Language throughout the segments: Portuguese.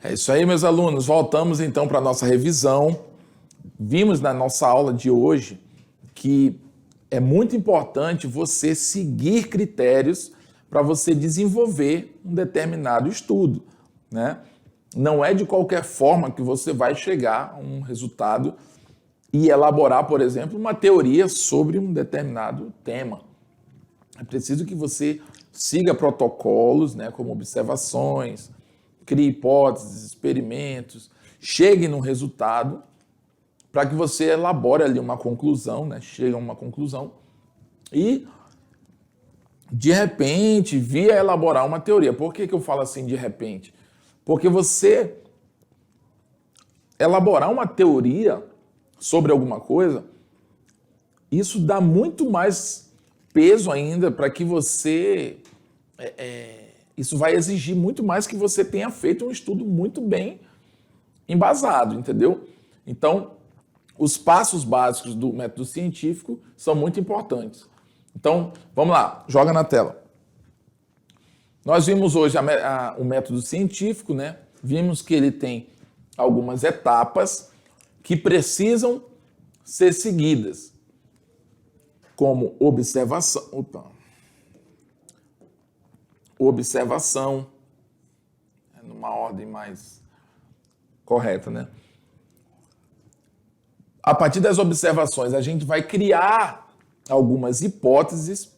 É isso aí, meus alunos. Voltamos então para a nossa revisão. Vimos na nossa aula de hoje que é muito importante você seguir critérios para você desenvolver um determinado estudo, né? Não é de qualquer forma que você vai chegar a um resultado e elaborar, por exemplo, uma teoria sobre um determinado tema. É preciso que você siga protocolos, né, como observações, crie hipóteses, experimentos, chegue num resultado para que você elabore ali uma conclusão, né, chegue a uma conclusão e, de repente, vir a elaborar uma teoria. Por que eu falo assim de repente? Porque você elaborar uma teoria sobre alguma coisa, isso dá muito mais peso ainda para que você... isso vai exigir muito mais que você tenha feito um estudo muito bem embasado, entendeu? Então, os passos básicos do método científico são muito importantes. Então, vamos lá, joga na tela. Nós vimos hoje o método científico, né? Vimos que ele tem algumas etapas que precisam ser seguidas, como observação, numa ordem mais correta, né? A partir das observações, a gente vai criar algumas hipóteses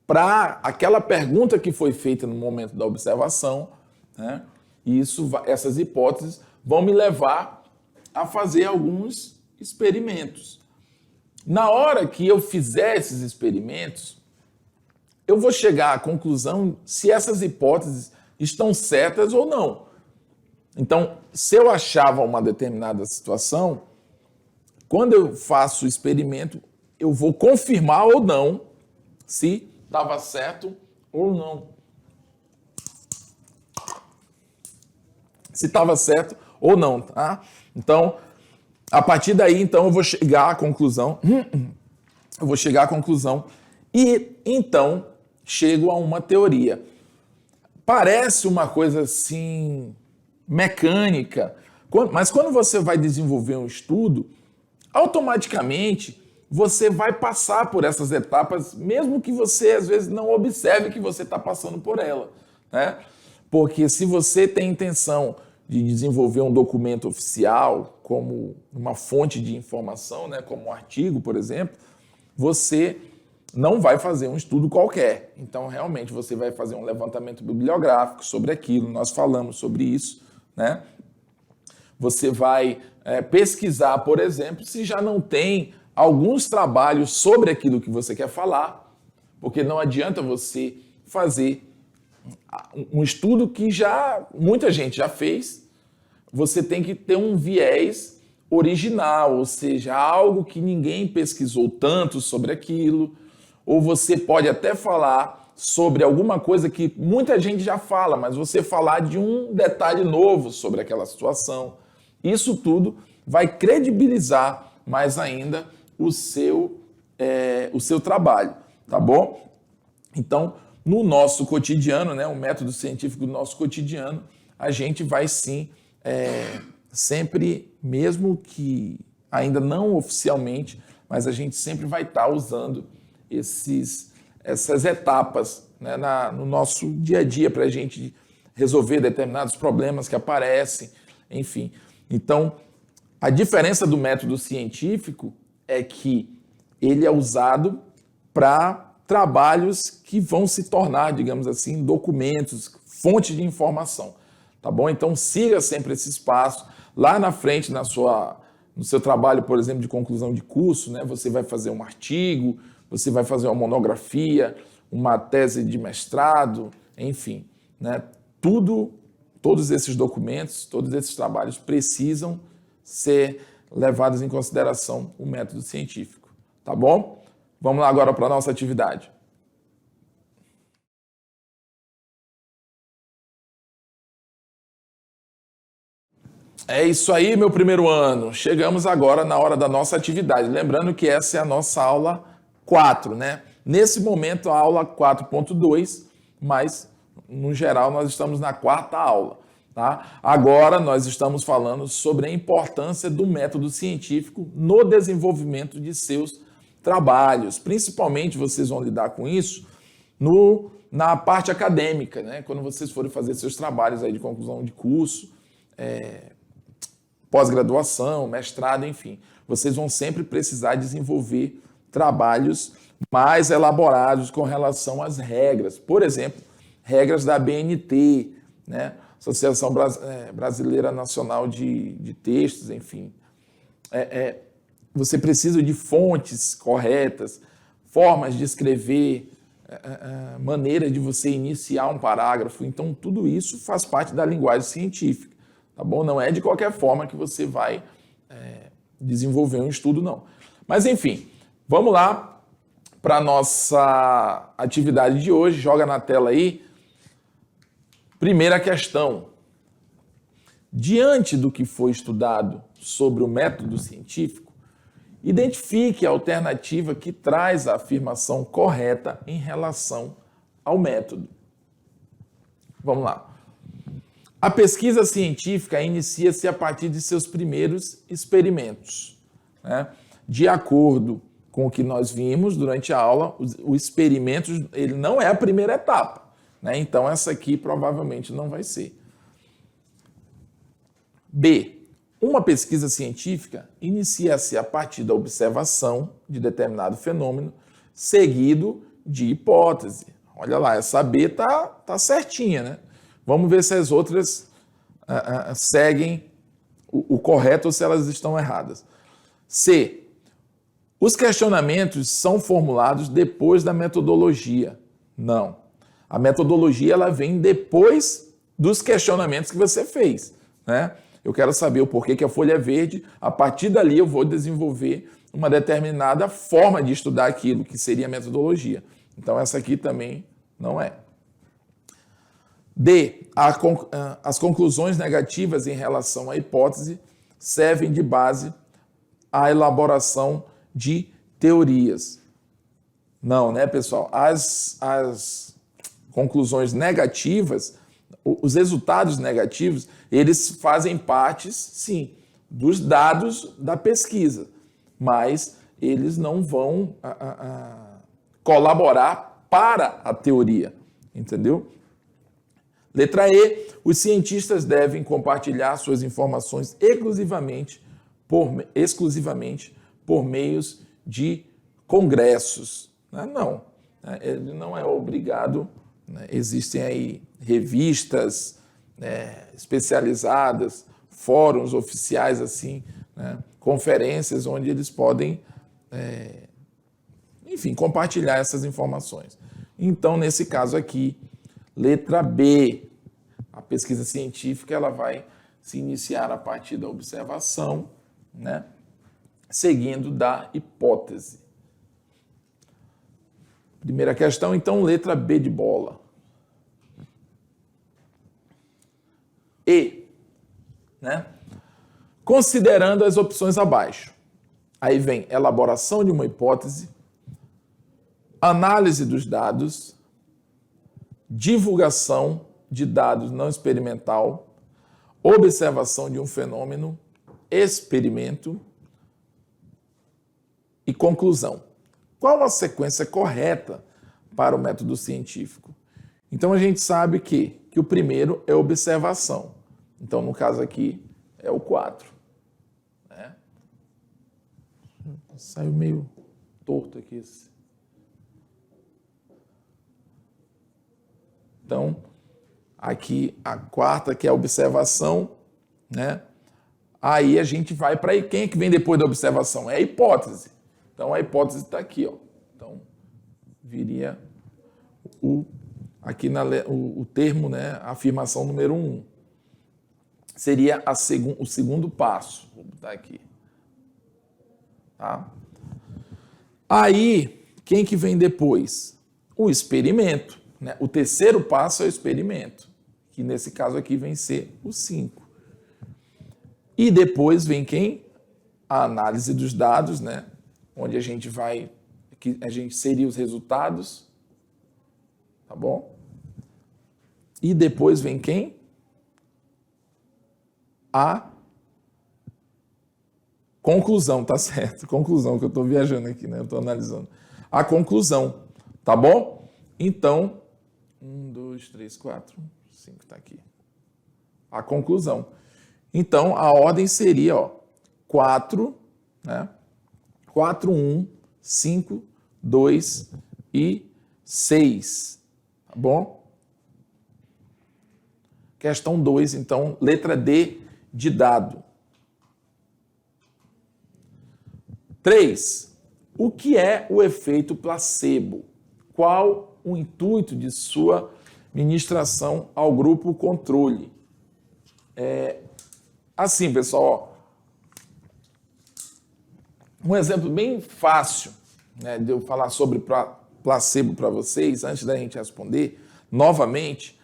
para aquela pergunta que foi feita no momento da observação, né? E essas hipóteses vão me levar a fazer alguns experimentos. Na hora que eu fizer esses experimentos, eu vou chegar à conclusão se essas hipóteses estão certas ou não. Então, se eu achava uma determinada situação, quando eu faço o experimento, eu vou confirmar ou não se estava certo ou não. Se estava certo ou não, tá? Então, a partir daí, então, eu vou chegar à conclusão. E, então, chego a uma teoria. Parece uma coisa, assim, mecânica, mas quando você vai desenvolver um estudo, automaticamente você vai passar por essas etapas, mesmo que você, às vezes, não observe que você está passando por ela, né? Porque se você tem intenção de desenvolver um documento oficial, como uma fonte de informação, né, como um artigo, por exemplo, você não vai fazer um estudo qualquer. Então, realmente, você vai fazer um levantamento bibliográfico sobre aquilo, nós falamos sobre isso, né? Você vai pesquisar, por exemplo, se já não tem alguns trabalhos sobre aquilo que você quer falar, porque não adianta você fazer um estudo que muita gente já fez. Você tem que ter um viés original, ou seja, algo que ninguém pesquisou tanto sobre aquilo, ou você pode até falar sobre alguma coisa que muita gente já fala, mas você falar de um detalhe novo sobre aquela situação. Isso tudo vai credibilizar mais ainda o seu trabalho, tá bom? Então, no nosso cotidiano, né, o método científico do nosso cotidiano, a gente vai sim, sempre, mesmo que ainda não oficialmente, mas a gente sempre vai estar usando essas etapas, né, no nosso dia a dia para a gente resolver determinados problemas que aparecem, enfim. Então, a diferença do método científico é que ele é usado para trabalhos que vão se tornar, digamos assim, documentos, fontes de informação, tá bom? Então, siga sempre esse passo. Lá na frente, no seu trabalho, por exemplo, de conclusão de curso, né, você vai fazer um artigo, você vai fazer uma monografia, uma tese de mestrado, enfim, né? Todos esses documentos, todos esses trabalhos precisam ser levados em consideração o método científico, tá bom? Vamos lá agora para a nossa atividade. É isso aí, meu primeiro ano. Chegamos agora na hora da nossa atividade. Lembrando que essa é a nossa aula 4, né? Nesse momento, a aula 4.2, mas, no geral, nós estamos na quarta aula, Tá? Agora nós estamos falando sobre a importância do método científico no desenvolvimento de seus trabalhos. Principalmente vocês vão lidar com isso na parte acadêmica, né? Quando vocês forem fazer seus trabalhos aí de conclusão de curso, pós-graduação, mestrado, enfim. Vocês vão sempre precisar desenvolver trabalhos mais elaborados com relação às regras. Por exemplo, regras da ABNT, né? Associação Brasileira Nacional de Textos, enfim. Você precisa de fontes corretas, formas de escrever, maneira de você iniciar um parágrafo. Então, tudo isso faz parte da linguagem científica, tá bom? Não é de qualquer forma que você vai desenvolver um estudo, não. Mas, enfim, vamos lá para a nossa atividade de hoje. Joga na tela aí. Primeira questão. Diante do que foi estudado sobre o método científico, identifique a alternativa que traz a afirmação correta em relação ao método. Vamos lá. A pesquisa científica inicia-se a partir de seus primeiros experimentos, né? De acordo com o que nós vimos durante a aula, o experimento ele não é a primeira etapa, né? Então, essa aqui provavelmente não vai ser. B. Uma pesquisa científica inicia-se a partir da observação de determinado fenômeno, seguido de hipótese. Olha lá, essa B tá certinha, né? Vamos ver se as outras seguem o correto ou se elas estão erradas. C. Os questionamentos são formulados depois da metodologia. Não. A metodologia ela vem depois dos questionamentos que você fez, né? Eu quero saber o porquê que a folha é verde, a partir dali eu vou desenvolver uma determinada forma de estudar aquilo, que seria a metodologia. Então essa aqui também não é. D. As conclusões negativas em relação à hipótese servem de base à elaboração de teorias. Não, né, pessoal? As conclusões negativas, os resultados negativos, eles fazem parte, sim, dos dados da pesquisa, mas eles não vão colaborar para a teoria, entendeu? Letra E, os cientistas devem compartilhar suas informações exclusivamente por meios de congressos. Não, ele não é obrigado. Existem aí revistas especializadas, fóruns oficiais, assim, né? Conferências onde eles podem, enfim, compartilhar essas informações. Então, nesse caso aqui, letra B, a pesquisa científica ela vai se iniciar a partir da observação, né? Seguindo da hipótese. Primeira questão, então, letra B de bola. E, né? Considerando as opções abaixo. Aí vem elaboração de uma hipótese, análise dos dados, divulgação de dados não experimental, observação de um fenômeno, experimento e conclusão. Qual a sequência correta para o método científico? Então, a gente sabe que o primeiro é observação. Então, no caso aqui, é o 4. Né? Saiu meio torto aqui. Então, aqui a quarta, que é a observação, né? Aí a gente vai para... Quem é que vem depois da observação? É a hipótese. Então, a hipótese está aqui, ó. Então, viria aqui o termo, né? A afirmação número 1. Seria o segundo passo. Vou botar aqui. Tá? Aí, quem que vem depois? O experimento. Né? O terceiro passo é o experimento, que nesse caso aqui vem ser o 5. E depois vem quem? A análise dos dados, né? Onde a gente seria os resultados, tá bom? E depois vem quem? a conclusão, tá certo? Conclusão, que eu estou viajando aqui, né? Eu estou analisando. A conclusão, tá bom? Então, 1, 2, 3, 4, 5, tá aqui. A conclusão. Então, a ordem seria, ó, 4, né? 4, 1, 5, 2 e 6, tá bom? Questão 2, então, letra D de dado. 3. O que é o efeito placebo? Qual o intuito de sua ministração ao grupo controle? Assim, pessoal, ó, um exemplo bem fácil, né, de eu falar sobre placebo para vocês, antes da gente responder, novamente,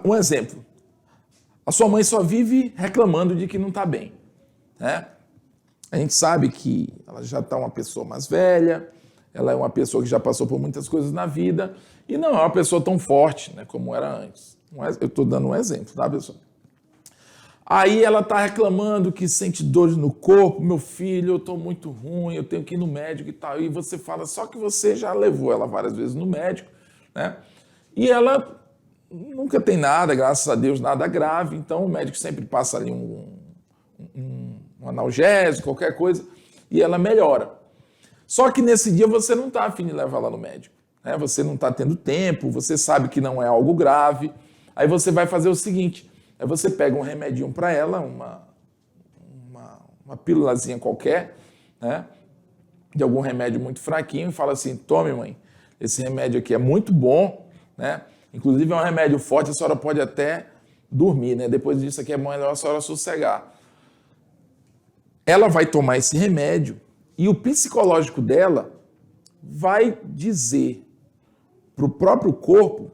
um exemplo. A sua mãe só vive reclamando de que não está bem, né? A gente sabe que ela já está uma pessoa mais velha, ela é uma pessoa que já passou por muitas coisas na vida e não é uma pessoa tão forte, né, como era antes. Eu estou dando um exemplo, tá, pessoal? Aí ela está reclamando que sente dores no corpo, meu filho, eu estou muito ruim, eu tenho que ir no médico e tal. E você fala, só que você já levou ela várias vezes no médico, né? E ela nunca tem nada, graças a Deus, nada grave. Então o médico sempre passa ali um analgésico, qualquer coisa, e ela melhora. Só que nesse dia você não está afim de levar ela no médico, né? Você não está tendo tempo, você sabe que não é algo grave. Aí você vai fazer o seguinte, aí você pega um remedinho para ela, uma pílulazinha qualquer, né, de algum remédio muito fraquinho, e fala assim, tome, mãe, esse remédio aqui é muito bom, né? Inclusive é um remédio forte, a senhora pode até dormir, né? Depois disso aqui é melhor a senhora sossegar. Ela vai tomar esse remédio e o psicológico dela vai dizer para o próprio corpo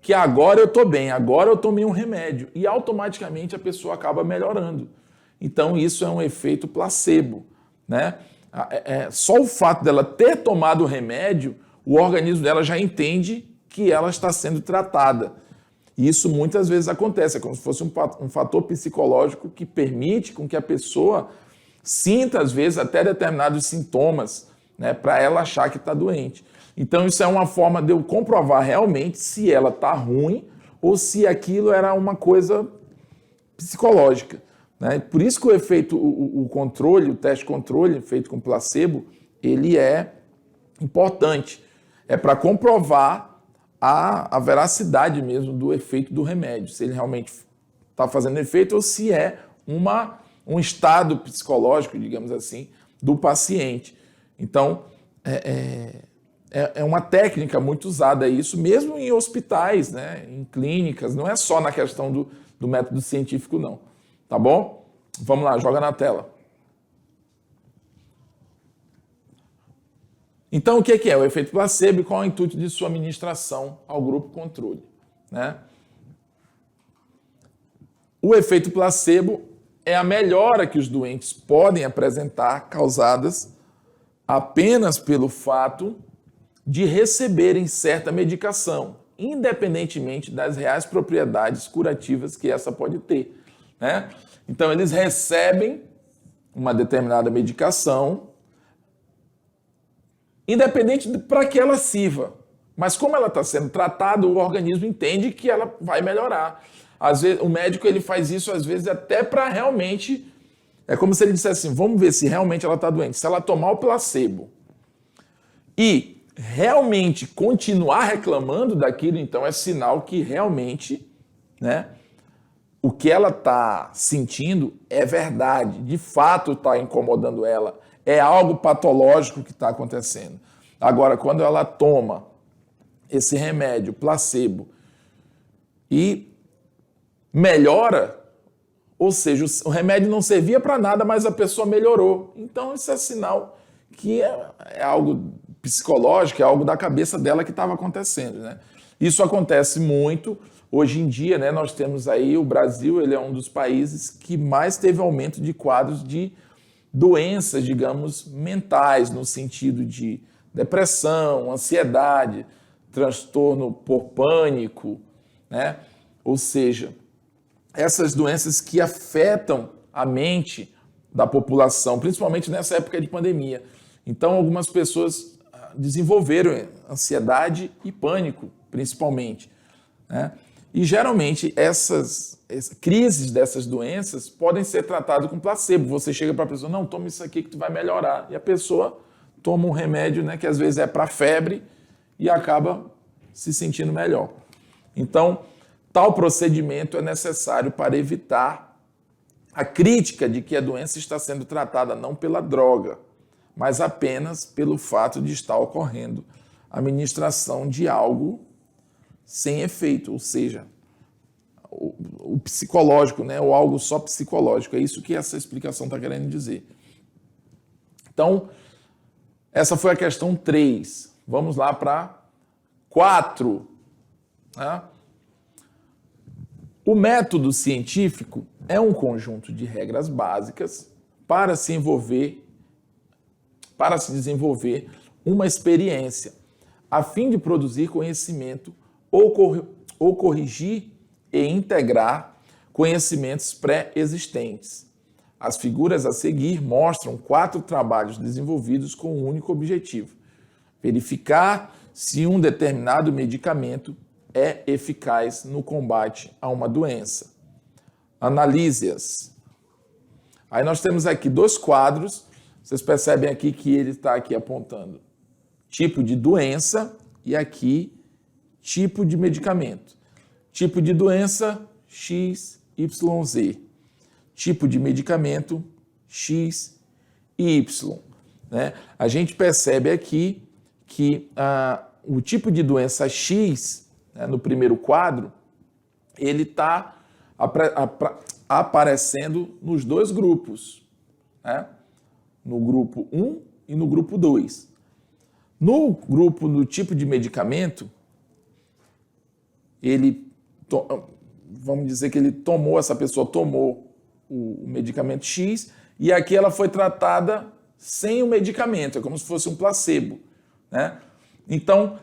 que agora eu estou bem, agora eu tomei um remédio e automaticamente a pessoa acaba melhorando. Então isso é um efeito placebo, né? Só o fato dela ter tomado o remédio, o organismo dela já entende que ela está sendo tratada. E isso muitas vezes acontece, é como se fosse um fator psicológico que permite com que a pessoa sinta, às vezes, até determinados sintomas, né, para ela achar que está doente. Então, isso é uma forma de eu comprovar realmente se ela está ruim ou se aquilo era uma coisa psicológica, né? Por isso que o efeito, o controle, o teste controle feito com placebo, ele é importante. É para comprovar a veracidade mesmo do efeito do remédio, se ele realmente está fazendo efeito ou se é um estado psicológico, digamos assim, do paciente. Então, é uma técnica muito usada isso, mesmo em hospitais, né, em clínicas, não é só na questão do método científico, não. Tá bom? Vamos lá, joga na tela. Então, o que é o efeito placebo e qual é o intuito de sua administração ao grupo controle, né? O efeito placebo é a melhora que os doentes podem apresentar causadas apenas pelo fato de receberem certa medicação, independentemente das reais propriedades curativas que essa pode ter, né? Então, eles recebem uma determinada medicação, independente para que ela sirva. Mas como ela está sendo tratada, o organismo entende que ela vai melhorar. Às vezes, o médico ele faz isso, às vezes, até para realmente... É como se ele dissesse assim, vamos ver se realmente ela está doente. Se ela tomar o placebo e realmente continuar reclamando daquilo, então é sinal que realmente, né, o que ela está sentindo é verdade. De fato está incomodando ela. É algo patológico que está acontecendo. Agora, quando ela toma esse remédio placebo e melhora, ou seja, o remédio não servia para nada, mas a pessoa melhorou. Então, isso é sinal que é algo psicológico, é algo da cabeça dela que estava acontecendo, né? Isso acontece muito. Hoje em dia, né, nós temos aí o Brasil, ele é um dos países que mais teve aumento de quadros de doenças, digamos, mentais, no sentido de depressão, ansiedade, transtorno por pânico, né? ou seja, essas doenças que afetam a mente da população, principalmente nessa época de pandemia. Então, algumas pessoas desenvolveram ansiedade e pânico, principalmente, né? E geralmente essas crises dessas doenças podem ser tratadas com placebo. Você chega para a pessoa, não, toma isso aqui que tu vai melhorar. E a pessoa toma um remédio, né, que às vezes é para febre e acaba se sentindo melhor. Então, tal procedimento é necessário para evitar a crítica de que a doença está sendo tratada não pela droga, mas apenas pelo fato de estar ocorrendo a administração de algo sem efeito, ou seja, o psicológico, né, ou algo só psicológico. É isso que essa explicação está querendo dizer. Então, essa foi a questão 3. Vamos lá para 4. Né? O método científico é um conjunto de regras básicas para se desenvolver uma experiência, a fim de produzir conhecimento ou corrigir e integrar conhecimentos pré-existentes. As figuras a seguir mostram 4 trabalhos desenvolvidos com um único objetivo: verificar se um determinado medicamento é eficaz no combate a uma doença. Analise-as. Aí nós temos aqui 2 quadros. Vocês percebem aqui que ele está aqui apontando tipo de doença e aqui tipo de medicamento. Tipo de doença, X, Y, Z. Tipo de medicamento, X e Y. Né? A gente percebe aqui que o tipo de doença X, né, no primeiro quadro, ele está aparecendo nos 2 grupos, né? No grupo 1 e no grupo 2. No grupo do tipo de medicamento, vamos dizer que essa pessoa tomou o medicamento X e aqui ela foi tratada sem o medicamento, é como se fosse um placebo, né? Então,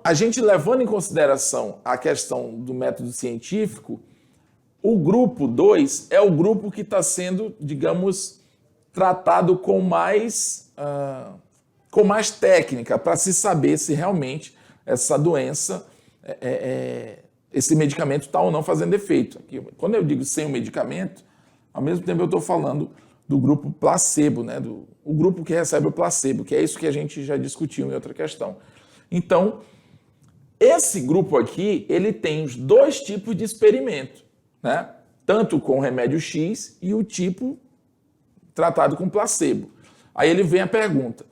a gente levando em consideração a questão do método científico, o grupo 2 é o grupo que está sendo, digamos, tratado com mais técnica, para se saber se realmente essa doença, esse medicamento está ou não fazendo efeito. Quando eu digo sem o medicamento, ao mesmo tempo eu estou falando do grupo placebo, né? O grupo que recebe o placebo, que é isso que a gente já discutiu em outra questão. Então, esse grupo aqui, ele tem os 2 tipos de experimento, né? Tanto com o remédio X e o tipo tratado com placebo. Aí ele vem a pergunta: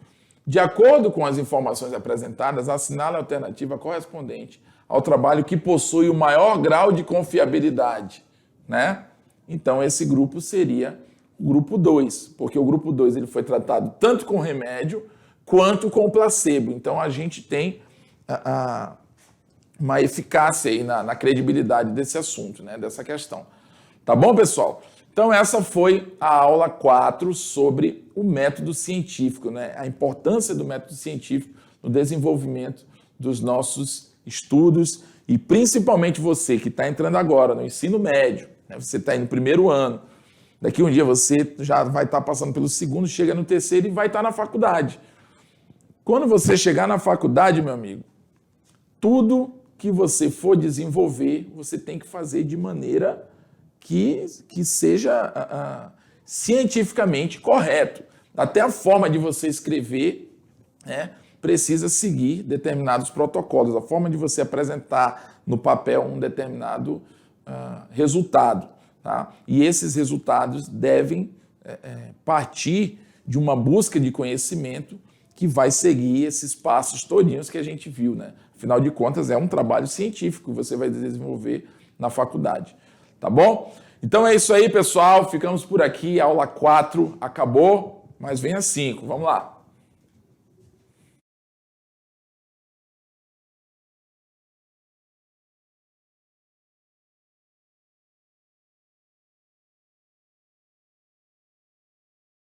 de acordo com as informações apresentadas, assinale a alternativa correspondente ao trabalho que possui o maior grau de confiabilidade, né? Então, esse grupo seria o grupo 2, porque o grupo 2 ele foi tratado tanto com remédio quanto com placebo. Então, a gente tem uma eficácia aí na credibilidade desse assunto, né? Dessa questão. Tá bom, pessoal? Então, essa foi a aula 4 sobre o método científico, né? A importância do método científico no desenvolvimento dos nossos estudos e principalmente você que está entrando agora no ensino médio, né? Você está no primeiro ano, daqui um dia você já vai estar passando pelo segundo, chega no terceiro e vai estar na faculdade. Quando você chegar na faculdade, meu amigo, tudo que você for desenvolver, você tem que fazer de maneira que seja cientificamente correto. Até a forma de você escrever, né, precisa seguir determinados protocolos, a forma de você apresentar no papel um determinado resultado. Tá? E esses resultados devem partir de uma busca de conhecimento que vai seguir esses passos todinhos que a gente viu, né? Afinal de contas, é um trabalho científico que você vai desenvolver na faculdade. Tá bom? Então é isso aí, pessoal. Ficamos por aqui. A aula 4 acabou, mas vem a 5. Vamos lá.